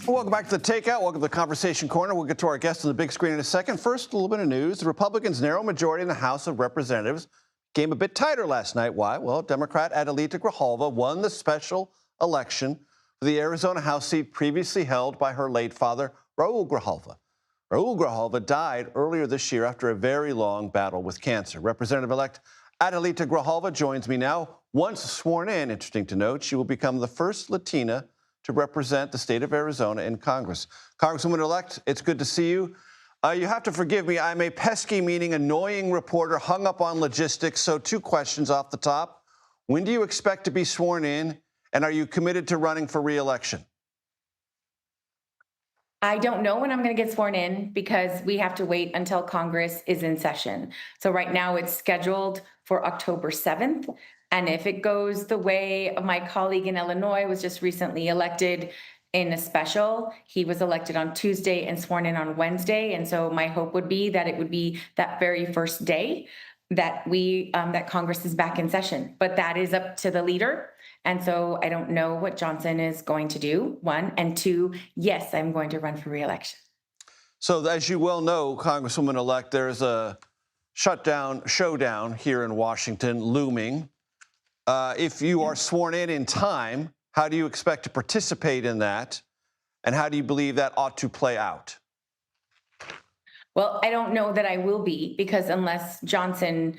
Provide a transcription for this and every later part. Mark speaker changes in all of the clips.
Speaker 1: Welcome back to the Takeout. Welcome to the Conversation Corner. We'll get to our guests on the big screen in a second. First, a little bit of news. The Republicans' narrow majority in the House of Representatives became a bit tighter last night. Why? Well, Democrat Adelita Grijalva won the special election for the Arizona House seat previously held by her late father, Raúl Grijalva. Raúl Grijalva died earlier this year after a very long battle with cancer. Representative-elect Adelita Grijalva joins me now. Once sworn in, interesting to note, she will become the first Latina to represent the state of Arizona in Congress. Congresswoman-elect, it's good to see you. You have to forgive me. I'm a pesky, meaning annoying reporter hung up on logistics. So 2 questions off the top. When do you expect to be sworn in? And are you committed to running for re-election?
Speaker 2: I don't know when I'm going to get sworn in because we have to wait until Congress is in session. So right now it's scheduled for October 7th. And if it goes the way of my colleague in Illinois, was just recently elected in a special, he was elected on Tuesday and sworn in on Wednesday. And so my hope would be that it would be that very first day that that Congress is back in session. But that is up to the leader. And so I don't know what Johnson is going to do, 1. And 2, yes, I'm going to run for re-election.
Speaker 1: So as you well know, Congresswoman-elect, there's a showdown here in Washington looming. If you are sworn in time, how do you expect to participate in that? And how do you believe that ought to play out?
Speaker 2: Well, I don't know that I will be, because unless Johnson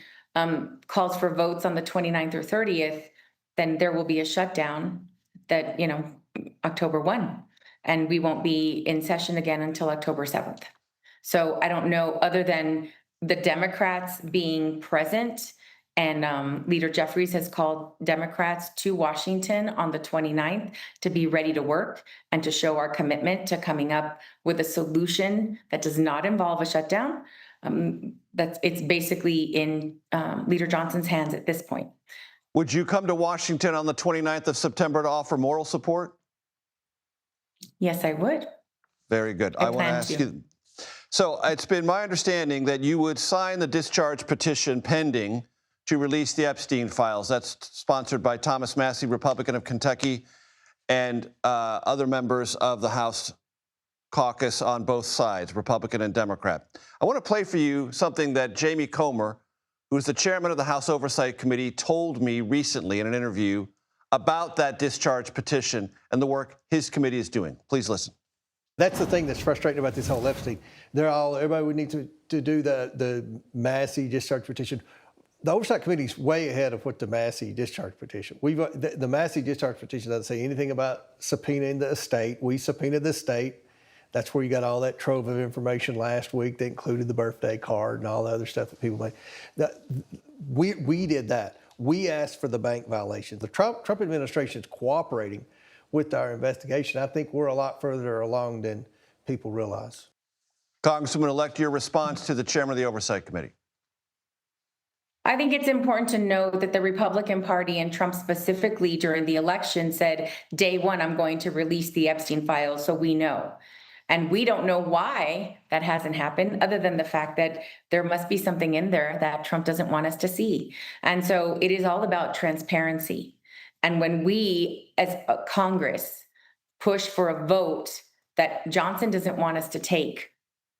Speaker 2: calls for votes on the 29th or 30th, then there will be a shutdown that, October 1, and we won't be in session again until October 7th. So I don't know, other than the Democrats being present, and Leader Jeffries has called Democrats to Washington on the 29th to be ready to work and to show our commitment to coming up with a solution that does not involve a shutdown. It's basically in Leader Johnson's hands at this point.
Speaker 1: Would you come to Washington on the 29th of September to offer moral support?
Speaker 2: Yes, I would.
Speaker 1: Very good. I want to ask you. So it's been my understanding that you would sign the discharge petition pending to release the Epstein files. That's sponsored by Thomas Massie, Republican of Kentucky, and other members of the House caucus on both sides, Republican and Democrat. I want to play for you something that Jamie Comer, who's the chairman of the House Oversight Committee, told me recently in an interview about that discharge petition and the work his committee is doing. Please listen.
Speaker 3: That's the thing that's frustrating about this whole Epstein. Everybody would need to do the Massie discharge petition. The Oversight Committee is way ahead of what the Massie discharge petition. The Massie discharge petition doesn't say anything about subpoenaing the estate. We subpoenaed the estate. That's where you got all that trove of information last week that included the birthday card and all the other stuff that people made. We did that. We asked for the bank violations. The Trump administration is cooperating with our investigation. I think we're a lot further along than people realize.
Speaker 1: Congresswoman-elect, your response to the chairman of the Oversight Committee.
Speaker 2: I think it's important to note that the Republican Party, and Trump specifically during the election, said, day 1, I'm going to release the Epstein files, so we know. And we don't know why that hasn't happened, other than the fact that there must be something in there that Trump doesn't want us to see. And so it is all about transparency. And when we, as a Congress, push for a vote that Johnson doesn't want us to take,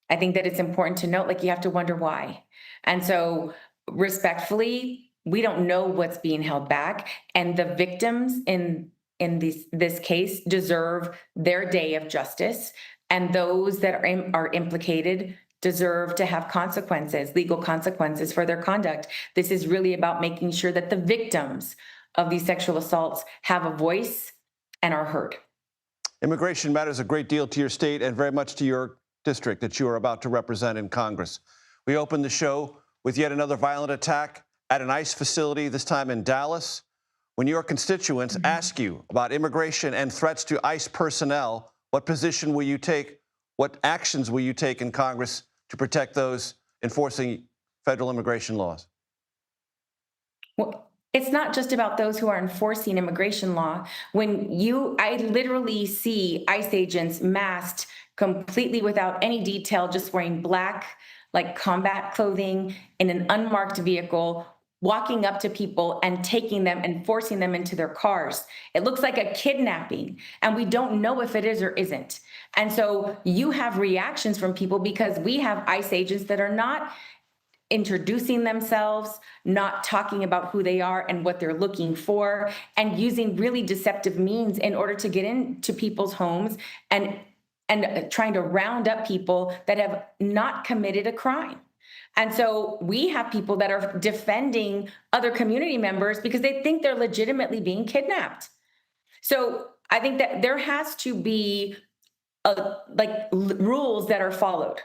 Speaker 2: I think that it's important to note, you have to wonder why. And so respectfully, we don't know what's being held back. And the victims in this case deserve their day of justice. And those that are implicated deserve to have consequences, legal consequences for their conduct. This is really about making sure that the victims of these sexual assaults have a voice and are heard.
Speaker 1: Immigration matters a great deal to your state and very much to your district that you are about to represent in Congress. We opened the show with yet another violent attack at an ICE facility, this time in Dallas. When your constituents ask you about immigration and threats to ICE personnel, what position will you take? What actions will you take in Congress to protect those enforcing federal immigration laws?
Speaker 2: Well, it's not just about those who are enforcing immigration law. I literally see ICE agents masked completely without any detail, just wearing black, combat clothing in an unmarked vehicle, walking up to people and taking them and forcing them into their cars. It looks like a kidnapping, and we don't know if it is or isn't. And so you have reactions from people because we have ICE agents that are not introducing themselves, not talking about who they are and what they're looking for, and using really deceptive means in order to get into people's homes and trying to round up people that have not committed a crime. And so we have people that are defending other community members because they think they're legitimately being kidnapped. So I think that there has to be rules that are followed.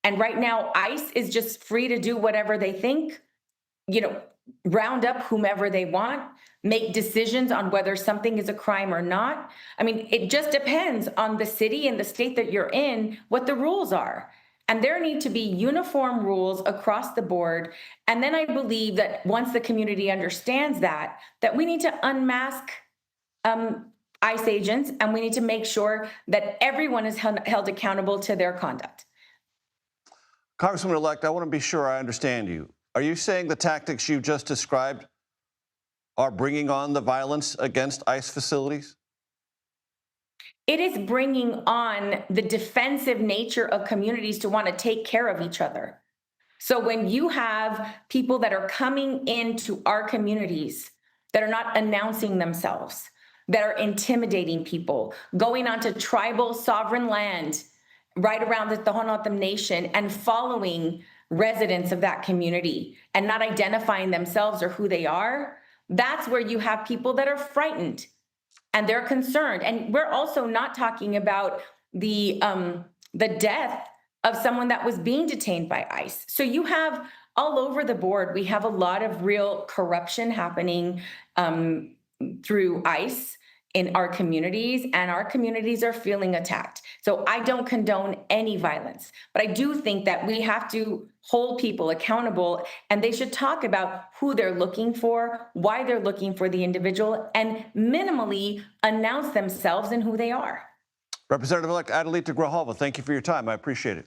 Speaker 2: And right now, ICE is just free to do whatever they think, round up whomever they want, make decisions on whether something is a crime or not. I mean, it just depends on the city and the state that you're in, what the rules are. And there need to be uniform rules across the board. And then I believe that once the community understands that we need to unmask ICE agents, and we need to make sure that everyone is held accountable to their conduct.
Speaker 1: Congresswoman-elect, I want to be sure I understand you. Are you saying the tactics you just described are bringing on the violence against ICE facilities?
Speaker 2: It is bringing on the defensive nature of communities to want to take care of each other. So when you have people that are coming into our communities that are not announcing themselves, that are intimidating people, going onto tribal sovereign land right around the Tohono Nation and following residents of that community and not identifying themselves or who they are, that's where you have people that are frightened and they're concerned. And we're also not talking about the death of someone that was being detained by ICE. So you have all over the board, we have a lot of real corruption happening through ICE in our communities, and our communities are feeling attacked. So I don't condone any violence, but I do think that we have to hold people accountable, and they should talk about who they're looking for, why they're looking for the individual, and minimally announce themselves and who they are.
Speaker 1: Representative-elect Adelita Grijalva, thank you for your time. I appreciate it.